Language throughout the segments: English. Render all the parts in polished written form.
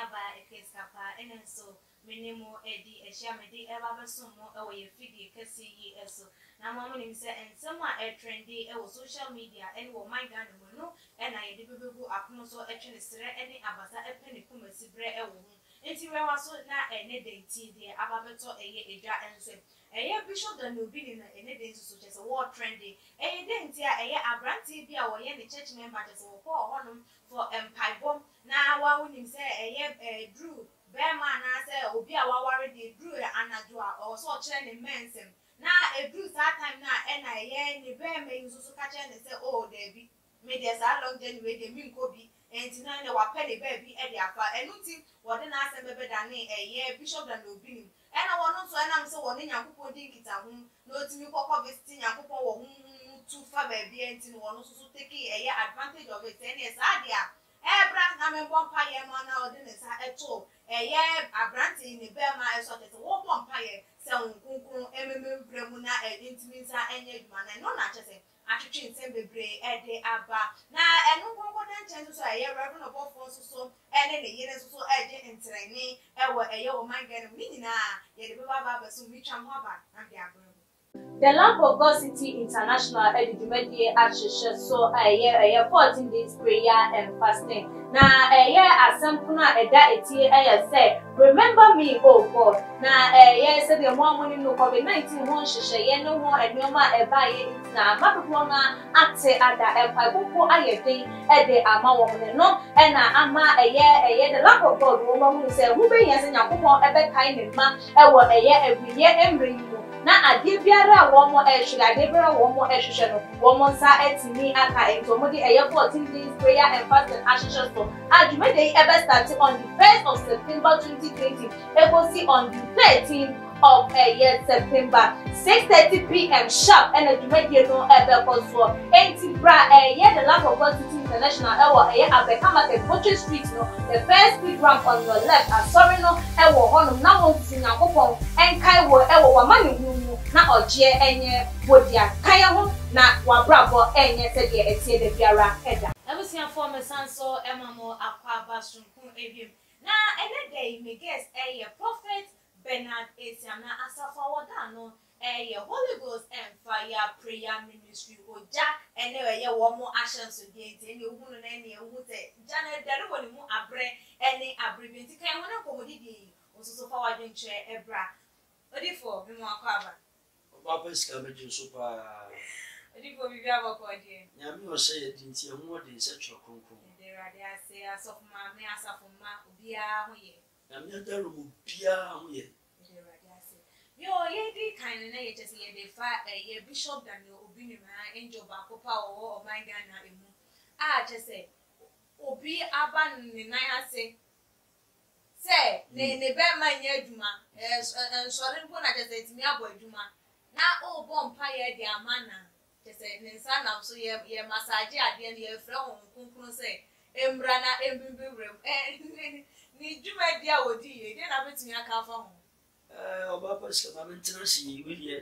aba ekeskapa enenso minimo edi eshamedi ebabesumo ewe fidi kesi yi eso na mama nim se ensema trendy ewo social media ene wo my Ghana mu no ena ye de bebebu akono so etwene sere ene abasa epene kumasi bre ewo hu enti we waso na ene denti de ababeto eye edwa enso eye bishop da no bi na ene denti so chese wo trendy eye denti a eye abranti bi a wo ye ne church member chese wo ko honum for empire na wa wonim se eye Drew Bema na say obi a waware dey Drew anadwo a o so kire ne mensem na Drew that time na na ye ne Bema yusu ka kire ne say oh there be me dey sa long journey we dey min ko bi enti na ne wa pele ba bi e dey afa enuti wo de na asem bebe da ne bishop da no bi nim na wono so na me say wo ne nyankopon din kita ho na otimi kokko visit nyankopon wo hu tu fa ba bi enti no wono so take advantage of it and yes adia Ebra na me bompa ye ma na odi ne sa eto abranti ni Bema eso tete wo bompa ye se nkunkun ememe bremu na intimi sa enye adwuma na no na chese atwetwe nsem bebre ede aba na enu nkonko na nchen so reverend obofo so ene ne yire so eje entreni ewo wo mangene mi na ye de baba ba so mi twam ho aba na de abro The Lamp of God City International Edumedie Ashisha so 14 days prayer and fasting. Na asampuna eda etie say remember me oh God. Na said the more no COVID-19 won shisha ye no more enoma eba ye na mapepo na ate ada empa popo ayedin ede ama wo no na ama the Lamp of God wo mo say who be yen say yakopon ebe kai ne ma ewo every year emre na ade biara wo mo ade biara wo mo ehwehwe no wo mo nsa etimi aka ento mo de 14 days prayer and fasting ashisha so adumede ebe start on the 1st of September 2020 e go see on the 13th of September 6:30 p.m. sharp and adumede no ebe ko so enti bra the Lamp of God City International ewo Abeka Market Butcher Street no the first speed ramp on your left sorry no ewo honum na won si nyankopon enkai wo ewo wamani hu na oje enye wodia kaya ho na wabrabo enye se de etie de biara eda ebusia for me sanso emamo akwa basrunkun ebiem na ene day me guest prophet Bernard Esiam na asafa wodano Holy Ghost and Fire Prayer Ministry oja ene wo mo action so de enti ene ohunu na ene ehu te jana dare woni mu abre ene abre enti kan wona komodi di osuso fa wadwen kire ebra odifo bi mo akwa Papa is coming to super. Odifo bi bia boko de Nyame o say dinti ehu de se chokonkon de rade ase asofu ma me asafu ma obia ho ye Nyame daru mu bia ho ye de rade ase yo ye di kan na ye chese ye de fa ye bishop Daniel Obinima angel ba kopa o my Ghana emu chese obi aba ne nan ase se ne be ma nya adwuma ensore mpo na chese timi abo adwuma na o bompa ye de amana chese ne nsa na so ye massage ade ne ye fra won kunkun se emra na embimbrem ni dwuma dia wodi ye de na betumi aka fa ho Papa is coming to see we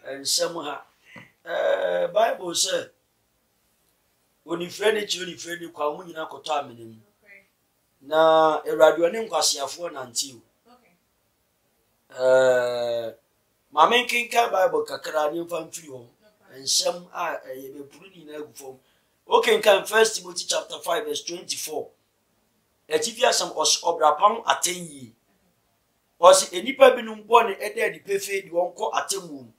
and somehow Bible say when you friend kwa mu nyina koto amenem na eradu ne nkwasiafo na ntiu Mama kinka Bible kakra ni mfa mfiri ho ensem ye bepuru ni na agufom okay kan 1 Timothy chapter 5 verse 24 Etifia some obrapam atenyi was enipa binum bone ede di pefe di wonko atemum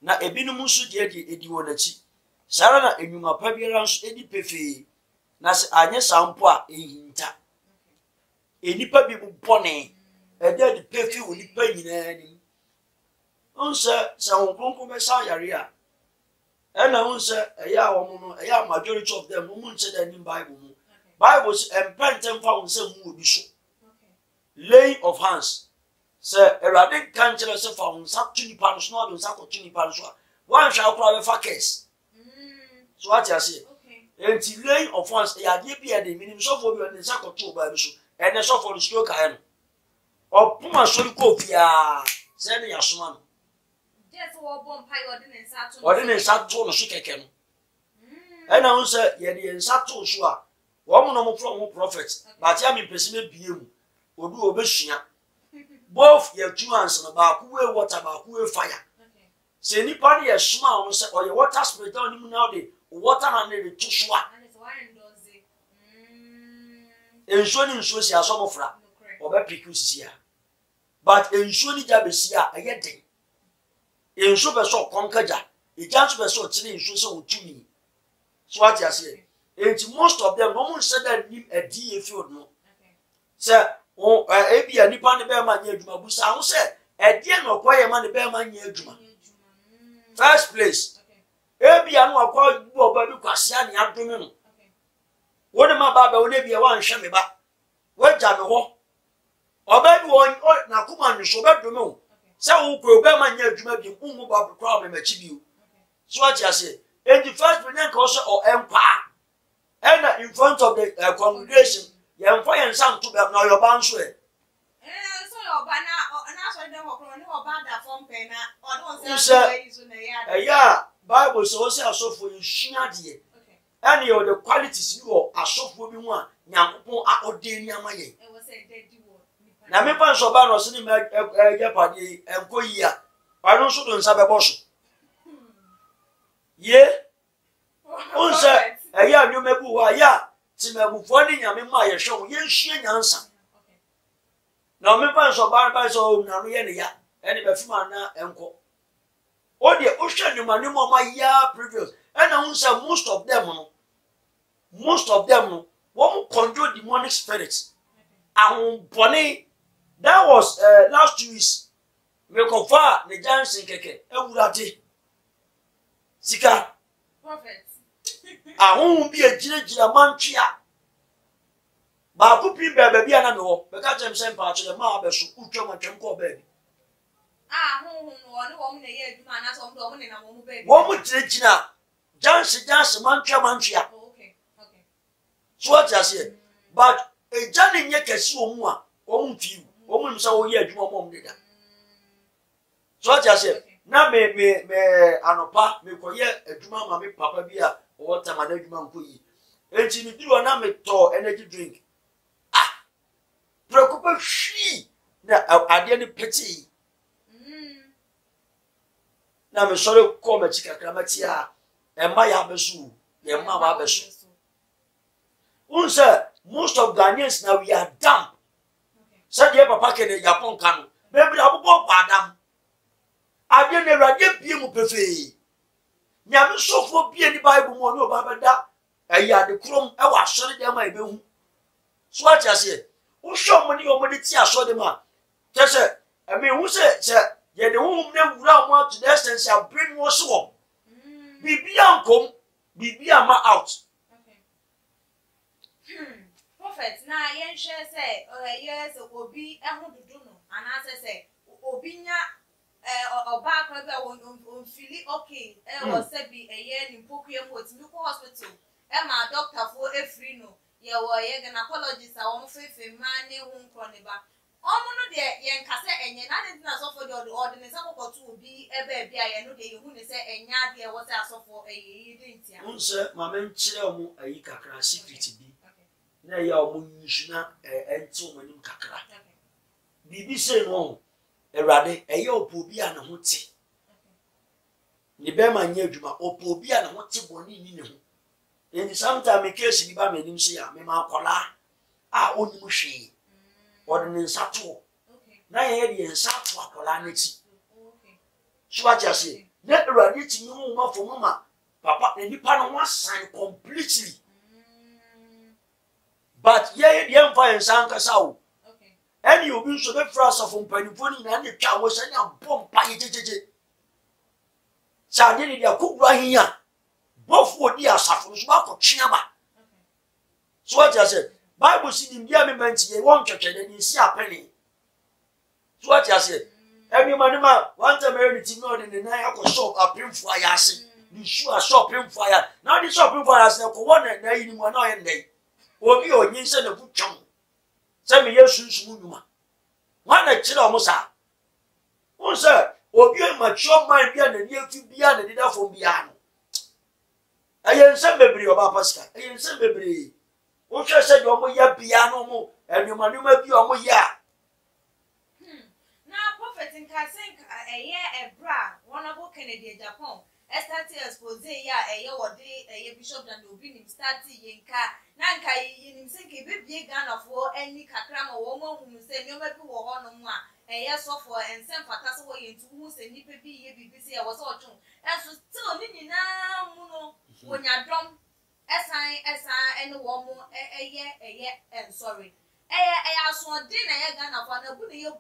na ebinum nso de edi wonachi sara na enwuma pa biara nso edi pefe na se anye sampo a ehinta enipa bi bone ede di pefe onipa nyina ni onse sa wonkonko be sa yare a ena onse eya wo no eya majority of them mu nche da ni Bible empentem fa onse mu obi so laying of hands Sir, erade kanchele se fa unsa tuni pa no no unsa ko tuni pa so wan hwa akura be fa case so what you say enti laying of hands ya de bia de minim so for bi on nsa ko to ba bi so ene so for stroke ka no opuma so ko fia se ne yasoma no just wo bom pa yo de nsa to ode ne nsa to no so keke no ena unsa ye de nsa to so a wo mo no mo prophet but ya me pesi me bie mu obi obesua both ye two hands no ba ku we water ba ku we fire se nipa ne ye soma on se oye water spirit on him now de water hand de to so a enso ni nso si asomofra oba pick usisi a but enso ni ja besi a eye den enso be so konkaja e ja so be so tire enso se otumi so what you say and most of them no one said that nim a DA field no say o ebia nipa ne be ma nya adwuma busa ho say e de no koye ma ne be ma nya adwuma first place ebia no akwa bu oba bi kwase a ne adome no wode ma ba ba wode bia wan hwe me ba waja me ho oba bi won na kuma ni so be dome o say wo ko be ma nya adwuma bi unmu ba problem ma chi bi o so what you say and the first president also or empire and in front of the congregation you empire and some to be now your bounce way so your banner na so dem okro ni obada form pen na o don say isu na ya yeah bible so say asofo you shia de and you the qualities you are asofo bi hu a nyankopon a odeni amaye e wo say daddy wo na me pan so ba no so ni me je pade enkoyi a anu so do nsa be boso ye onse eya nyomebu wa ya timegufo ni nyame ma ye hwe ye nhie nyansa na me pa so ba so na no ye ne ya ene be fima na enko o de o hwe nyuma ni mo ma ya previous ena unse most of them no won control demonic spirits ahun boni that was last 2 weeks me kofa ne jansen keke ewurade sika prophet ahun bi ejira mantwia ba ku pin bebe bia na me wo be ka jem sem pa che ma abeso utwa matwem ko bebe ahun wo ni wo mu na ye adwuma na so wo mu ne na wo mu bebe wo mu tirejina janse mantwia okay so what you say but ejani nye kesi wo mu a wo mu fi wo mu nsa wo ye adwuma mo mu da so what you say na me anopa me koye adwuma ma me papa bi a o ta ma na adwuma nkoyi enti ni duro na me to energy drink preocupa hwi na ade ni peti na me sore ko ma chika kramati a e ma ya besu ye ma ba besu unse most of Ghanaians now we are dumb said ye papa kene Japan kanu baby abubo padam ade ne rade bie mu pefe nyame sofo bie ni bible mo no baba da eya de krom e wa sore de ma e behu so ati ase wo hwo mo ni o mo de ti aso de ma kese e me hu se ye de hu na wura mo to the essence ya bring wo so bibia nkom bibia ma out prophet na yen hwe se yes obi ehu dudu no ana se obi nya oba akra bi on feel okay o se bi eye ni pokuye mo ti ko hospital ma doctor fo efri no ye wo ye gynecologist a wo fefe ma ne hu nkro ne ba omo no de ye nkase enye na de na sofo de ordinary sa kokoto obi ebe bia ye no de ye hu ne se enya de wo se asofo eye de ntia unse mama nchire omo ayi kakra secret bi na ya omo nyishuna enti omo nim kakra bibi se no erade eye opo bi a na ho ti ni be ma nya adwuma opo bi a na ho ti boni ni ne ho eni sometimes me case bi ba me nim se ya me ma akola a oni mu hwe odin nsato na ye de nsato akola na ti so what you say na erade ti mi ho ma fo mama papa eni pa no wasan completely but ye de emfa ensanka sawo any obi nso be fra sofo mpanifo ni na ne twa wo se nya bom pa ye jejeje sa ne dia kubra hiya bofu odi asafo so ba ko twea ba so what you say bible see dim dia me manti ye won twetwe ni si apene so what you say every man ma want to marry the no de na ya ko shop apemfo ayase ni sure shop apemfo aya na di shop apemfo ayase ko won na yi ni mo na ye ndai obi onyin se na butwam se me yesunsumu nyuma wana kire o musa unse obi mature mind bia na niefi bia na dida fo bia no ayense bebre oba pascal ayense bebre o hwe se de o mo ya bia no mo enuma numa bi o mo ya I think a year a bra one of Kennedy Japan started expose ya a year or day a bishop and will be starting yinka nanka yin think a big gun of war any kakram or woman who say no maybe war on one a year software and send for us away into who's a nippy BBC. I was all too as was still nini now muno when you're drum as I and a woman a year and sorry. I also didn't I got up on a good year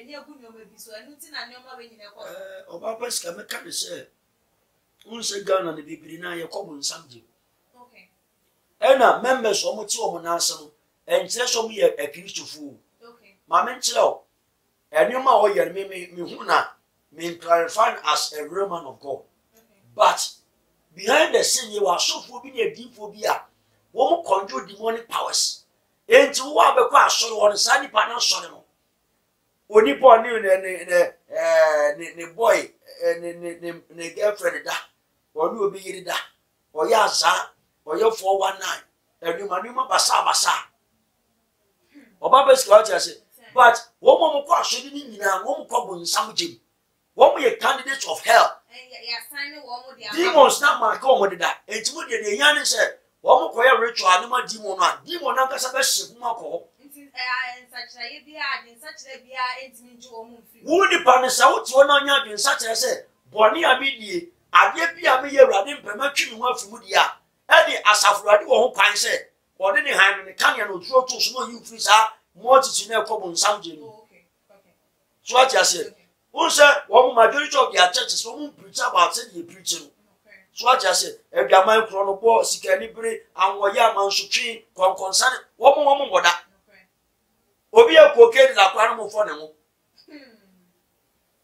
near Bunyo maybe so I nothing and no more in a course. Obapas can make say, Unse gun on the Bibrina, your common something. Okay. Ena members of Motu Monasano, and says of me a Christian fool. Okay. Mamma Chilo, and you know, you me huna, mean clarified as a real man of God. But behind the scene, you are so phobia, deep phobia, won't conjure demonic powers. Enti wo abekwa asoro won sani pa na soro no oni po ni ne boy ne girlfriend da oni obi yiri da oya za oya 419 enuma basa oba beski o say but wo mo ko asoro ni nyina wo mo ko bonsam gem wo mo ye candidates of hell ya sign wo mo dia demons na ma ko mo da enti mo de ne yan say wo mo koya ritual no ma demon na kasa be hye kuma ko such a bia in such a bia entimi nji wo mo mfi wo ni pa ne sa wo ti wo na nya dwen sa kire se boni abidie ade bia me ye urade mpema twi mu afi mu dia e di asafurade wo ho kwan se wo de ne han ne kan ya no turo to so no yi free sa multitude na ko bon sam je ni okay so what you say wo se wo mo majority of their churches wo mo preach about say they preaching so what you say e bia man kro no bo sika ni bere anwoye amansutwe konkonsan wo mo moda obi ekokeri la kwa no fo ne mo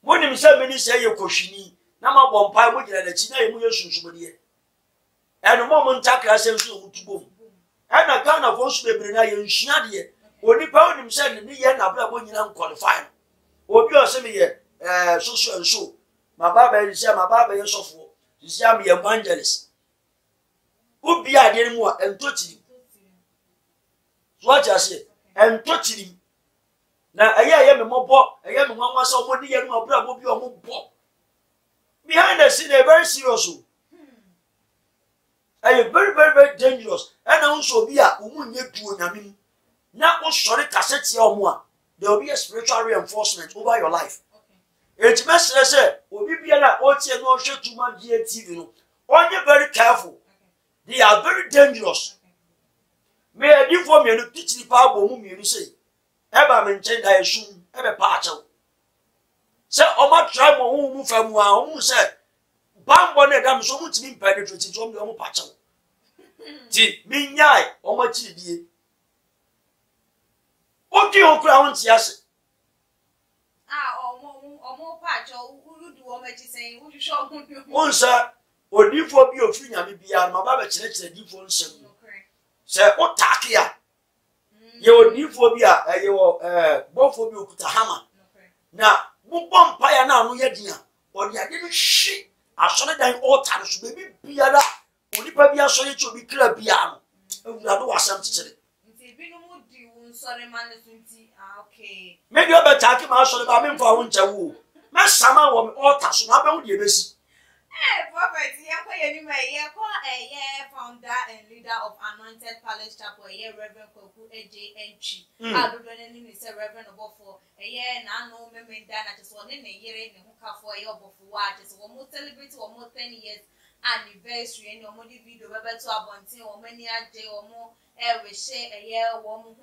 mo nim se meni se ye kohwini na ma bompa mo gina na chi na ye mo yesunsumo de eno mo ntakra se nsu otubo ena Ghana fo nsu bebre na ye nhia de oni pa onim se ne ye na bra bo nyina qualify obi o se me ye social show ma baba ye se ma baba ye sofo isi am ye evangelist obi ade mu a entotiri so what you say entotiri na eye me mobo eye me nwanwa so mo ni ye no abra mo bi o mo bo behind the scene very serious very dangerous and also be a umunye tuo nyame na o sori kasete o mo a there will be a spiritual reinforcement over your life it mesre say obi bia na o tie no hwe tuma TV no onye very careful they are very dangerous me adi for me no teach pa bo mu mi say eba me nchen da esum ebe pa achew se o ma try mo hu mu famu a o mu say bambo na dam so mu timi penetrate to o mu pa achew ti mi nyai o ma chi die o ki o kura won ti ase omo pa achew urudu o ma chi sen wo hwehwe o hu on sa odifo bi ofiri nyame bia ma ba be kire difo nsem se o takia ye odifo bi a ye wo bofo bi okuta hama na mo bompa ya na anu ye dia o dia de no hwi asore dan altar so bebi bia da onipa bi asore chi obi kra bia no ewura do wasam tikere nti bi no mo di won sore man so nti okay me dio be taki ma asore ba me mfa wo ncha wo me sama wo altar so na be wo die besi prophet, founder and leader of Anointed Palace Chapel, Reverend Koku AJ Entry. I don't know say Reverend Obofo, na no me dana just one in a year in Huka for your Obofo just one more celebrate 10 years anniversary and your money video to Abonti or many a day or more we share a year one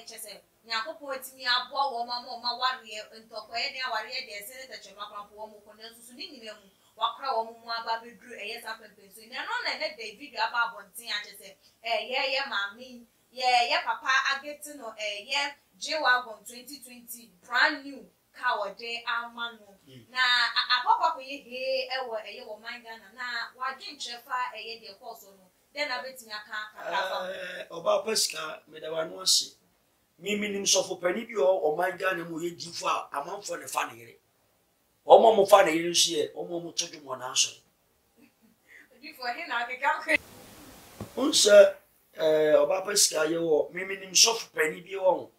just Nyakopo etimi abo wo ma ware ntoko e ne aware de senator Chemakrampo wo mo kono susu ni nyina mu wakra wo mu aba bedru eye sapempe so ne no na ne David aba abonten a chese ye mami ye papa ageti no ye J-Wagon 2020 brand new car wode amano na akoko ko ye he ewo eye wo mangana na wadwen trefa eye de course no den abetimi aka oba pesca me da wanu ase minim sofo pani bi o manga na mo ye difo a amanfo ne fa ne yire o mo fa ne yire hie o mo tojo mo na aso difo he na ke ka unse oba pesca ye wo minim sofo pani bi o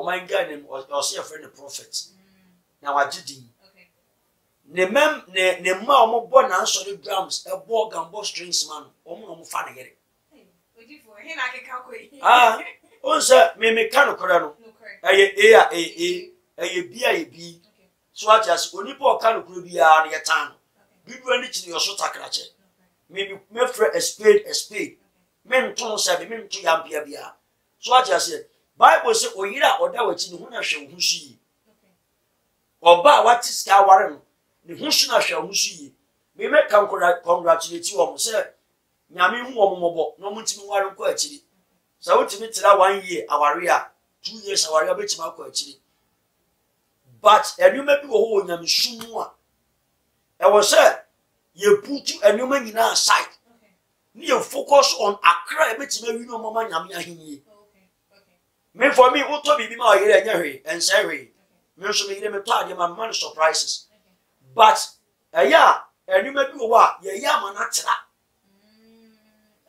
manga ne o se friend prophet na wagidi ne mem ne ma omo bo na ansori drums e bo gambo strings man omo no fa na yere ojifo he na keka koi onse me ka no kora no eye bi so ajas onipa o ka no kora bi ya na yetan bidu ani chiri yo so takrache me frɛ a spade men ton se me nto yampia bia so ajas Bible say oyira oda wachi ne hu na hwe hu su yi oba wati ska ware no ne hu su na hwe hu su yi me ka congratulate wo say nyame hu wo mobo no mutimi ware ko akiri sa wutimi tira 1 year aware a 2 years aware betima ko akiri but enuma bi wo ho nyame sumu a e wo say ye put enuma nyina aside ni ye focus on akra e betima wi no mama nyame ahenye me for me uto bibi ma oyere enya hwe ense hwe me so me yire me to ade ma man surprises but eya enuma bi wo a ye ya ma na tira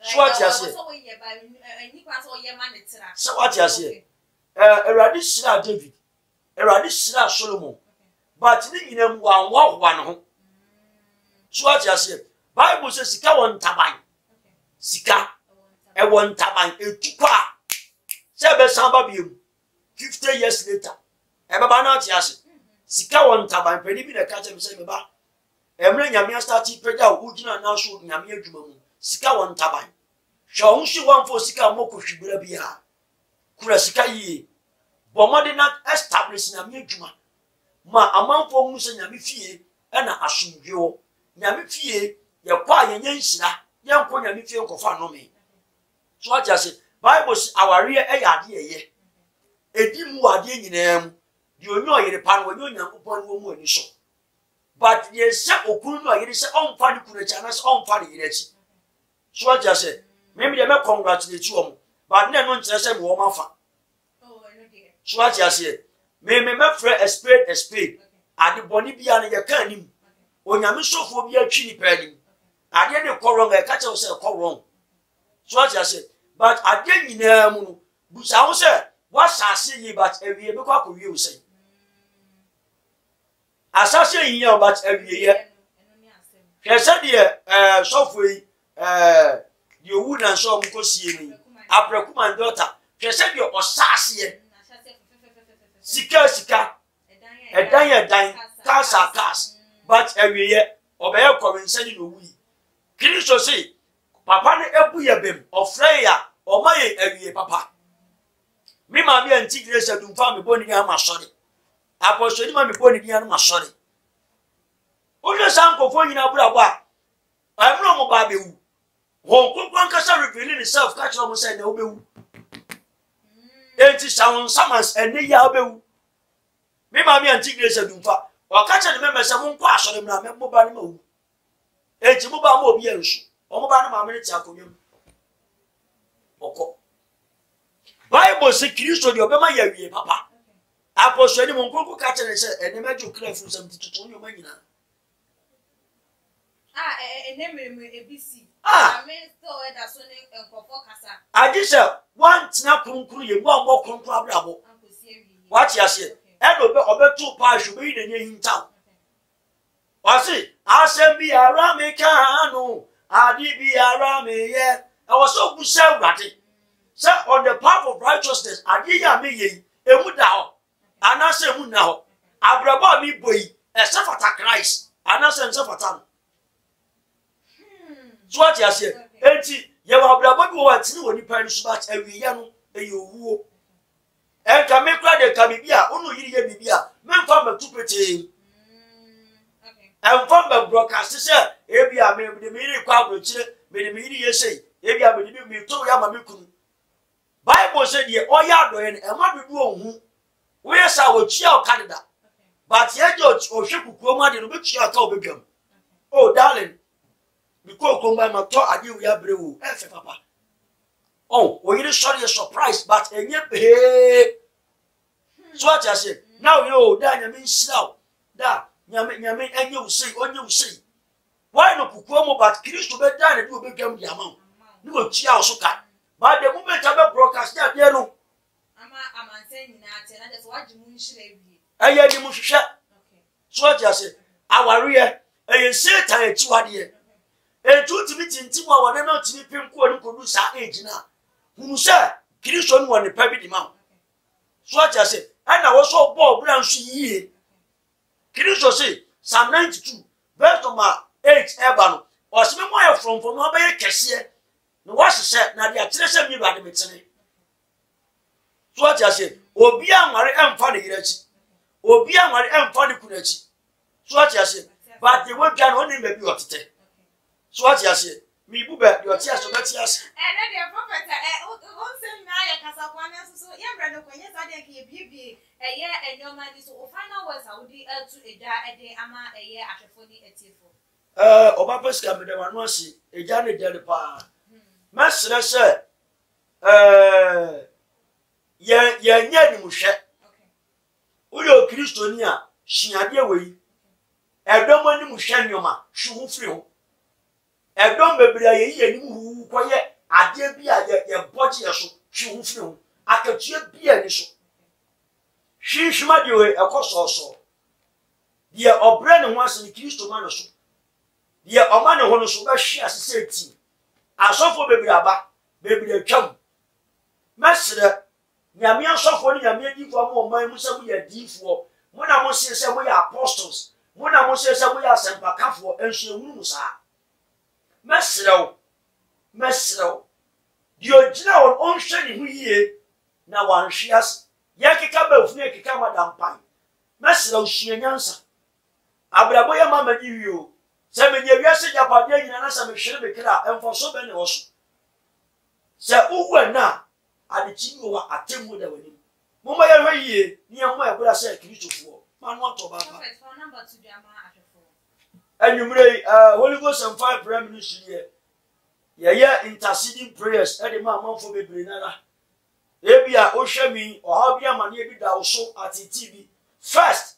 so what you say so what you say Eradi Shira David Eradi Shira Solomon but ni nyinam wan no ho so what you say Bible says sika won taban sika e won taban etukwa sebe samba biem 50 years later e baba na ati ase sika won taban pedi bi na ka che me se me ba emre nyame start pega wo gina na so nyame adwuma mu sika won taban hwe shi wan fo sika mo ko hwibira bia kura sika yi bomode na establish nyame adwuma ma amanfo mu se nyame fie na asomdwe wo nyame fie ye kwa yenya nhira ye nko nyame fie nko fa no me so aja se Bible aware ade eye edi mu ade nyinam di onyo yire pa no onyo nyankopon wo mu ani so but ye se okunu no yire se onfa ni kunu cha na se onfa ni yire chi so aja se me de me congratulate you om but na no nkyere se me wo mafa so aja se me frɛ a spade ade boni bia na ye ka anim onyame sofo bia twi ni pa anim ade ne korong e ka che se korong so aja se but ade nyina mu no busa wo se wa sase yi but ewie be kwa kowie wo se asase yi ya but ewie ye hwese de sofo yi de owu na so mu kosie ni apreku man daughter hwese de osase ye sika edan kas but ewie ye obeye kowinsani no wi Kristo say papa ne ebu ye bem ofre ya omaye ewie papa mi ma bi anti grace adumfa me boni ya ma sori apostoli ma me boni ya ma sori o le san ko fo nyina bura ba amro mo ba bewu won kokon kasa revealing himself catch no mo say na obewu enti sound summons ene ya obewu mi ma bi anti grace adumfa o catch ne me mesa mo nko asori na me mo ba ne ma wu enti mo ba mo obi ensu o mo ba na ma me ti akonwem oko Bible say Kristo de obema ya wie papa apostoli mo nko ka kire se ene meju krafu sam tutu onyo manyina enemere ebisi ame so eda so ne enkofo kasa agisa wan tina kunkuru ye mo mo kunkuru abrabo what you say eno be obetu pa hwebe yi denye hinta wasi asem ara me kanu adi bi ara me ye e was so busa urade say on the path of righteousness adi ya me ye emu da ho anase emu na ho abrabo mi boyi e sefata Christ anase sefata so what you say enti ye wa abrabo bi wo atini woni pa ni subat awiye no e ye owuo en ka me kra de ka bibia unu yiri ye bibia me nfa ma tupete en fa ma broadcast say e bia me de me yiri kwa abrochire me de me yiri ye sei e bia me de me to ya ma me kunu Bible said ye oya do en e ma dudu ohun we sa wo chia o Canada but ye je o hwekukuo ma de no be chia ka obedwam oh darling because come by my to ade we abrewu efe papa oh we really sorry a surprise but enye pe so what you say now you da nyame nshiraw da nyame enye usei onye usei why no kukuo mo but Kristo be da na de obedwam di amam ni wo chia o so ka but the moment I broadcast that no ama amanse nyina ate na just waji mu nhire wie aya ni mu hwehwe so what you say aware e Satan echiwade e tuti mi tinti wa wona na timi pemko ni kodu sa age na hunu se Kristo no woni pa bi di ma so what you say ana wo so bo bra nso yie Kristo say Psalm 92 verse number 8 eba no o se me mo from no ba ye kese no wa hye na dia kire se mi ba de metene so what you say obi anware emfa de yirachi obi anware emfa de kunachi so what you say but the way can only maybe otete so what you say mi bu be the otia so betias na the prophet on say na ya kasakwane so yemra no kwenye sade ke bibie eye enyoma ni so final words awudi to eda ede ama eye ahwefoni etifo oba peska me de wanu ase eja ne de pa mesre se ye nya ni muhwe uyo Kristo ni a hyiade we edom ani muhwe nyoma hwu firi ho edom bebria ye ni hu koye ade bia ye boje ye so hwu firi ho akatue bia ni so hwihwima de we ekososo de obre ne ho ase ni Kristo ma no so de oma ne ho no so ba hwe asese ti asofo bebria aba bebria twam mesre nyame asofo ni nyame difo mo man mu se mu ya difo mo na mo se mo ya apostles mo na mo se mo ya sempakafo enso ehunu mu sa mesrew di ogina on hwe ni hu yie na wan hwe as ya keka ba funu keka madam pan mesrew hwe nyansa abrabo ya mama di wio se me nya wiase japade nyina na se me hwere be kra emfo so be ne wo so se uwe na adichiwo wa atemu da wani mumma ya hweye ni ammo ya bura se Kristofo manu atoba ba phone number 2 jama ahwefo anumre Holy Ghost and fire prayer ministry ye interceding prayers e de ma manfo bebre nara ebia o hwemi o ha bia mane bi da wo so at TV first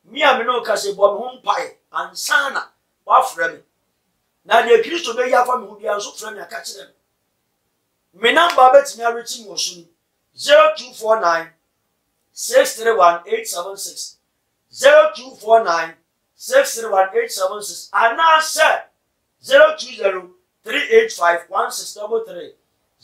me am no ka se bo me ho mpai ansana wa frɛ me na de Kristo be ya fa me ho bia so frɛ me aka kyerɛ me number bet me reaching was 0249 631 0249 631 and now sir 020 385 1633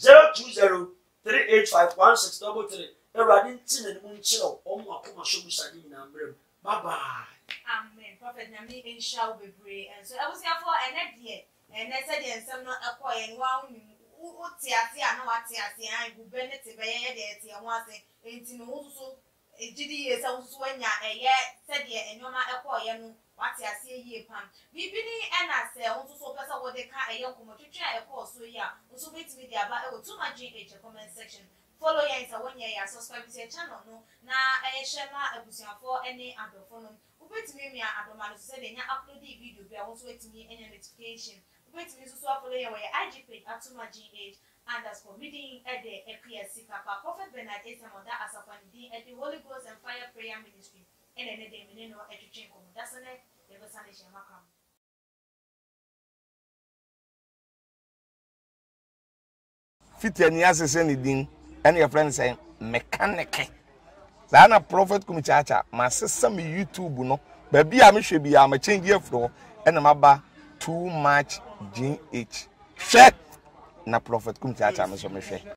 020 385 1633 Eradin tin and moon chill on my coma show sardine and brim. Bye bye. Amen. Prophet Nami in shall be brave. And so I was here for an idea. And I said, and some not acquiring one. Tiatia no atiatia and Benedict by Eddie and was in also a GD is also when ya said ye and your mother acquire what I see ye pam. Bibini and I say also so person what they can't a young commotion a course so yeah, also wait to be there about too much GH comment section. Follow ya is a 1 year subscribe to your channel no na I share my episode for any other phone. Wait to me I don't mind said and upload the video be also wait to me any notification. Wait to so follow your IG page @GH_ reading at the APSC Papa Prophet Bernard Esamoda Asafani at the Holy Ghost and Fire Prayer Ministry and then the Menino at the Chinko. That's an Makam. Fit any as anything, and your friends say mechanic. Zana Prophet Kumichacha, my sister me YouTube no, baby I should be a change your floor and I'm about too much GH. Share na Prophet Kumichacha me so me share.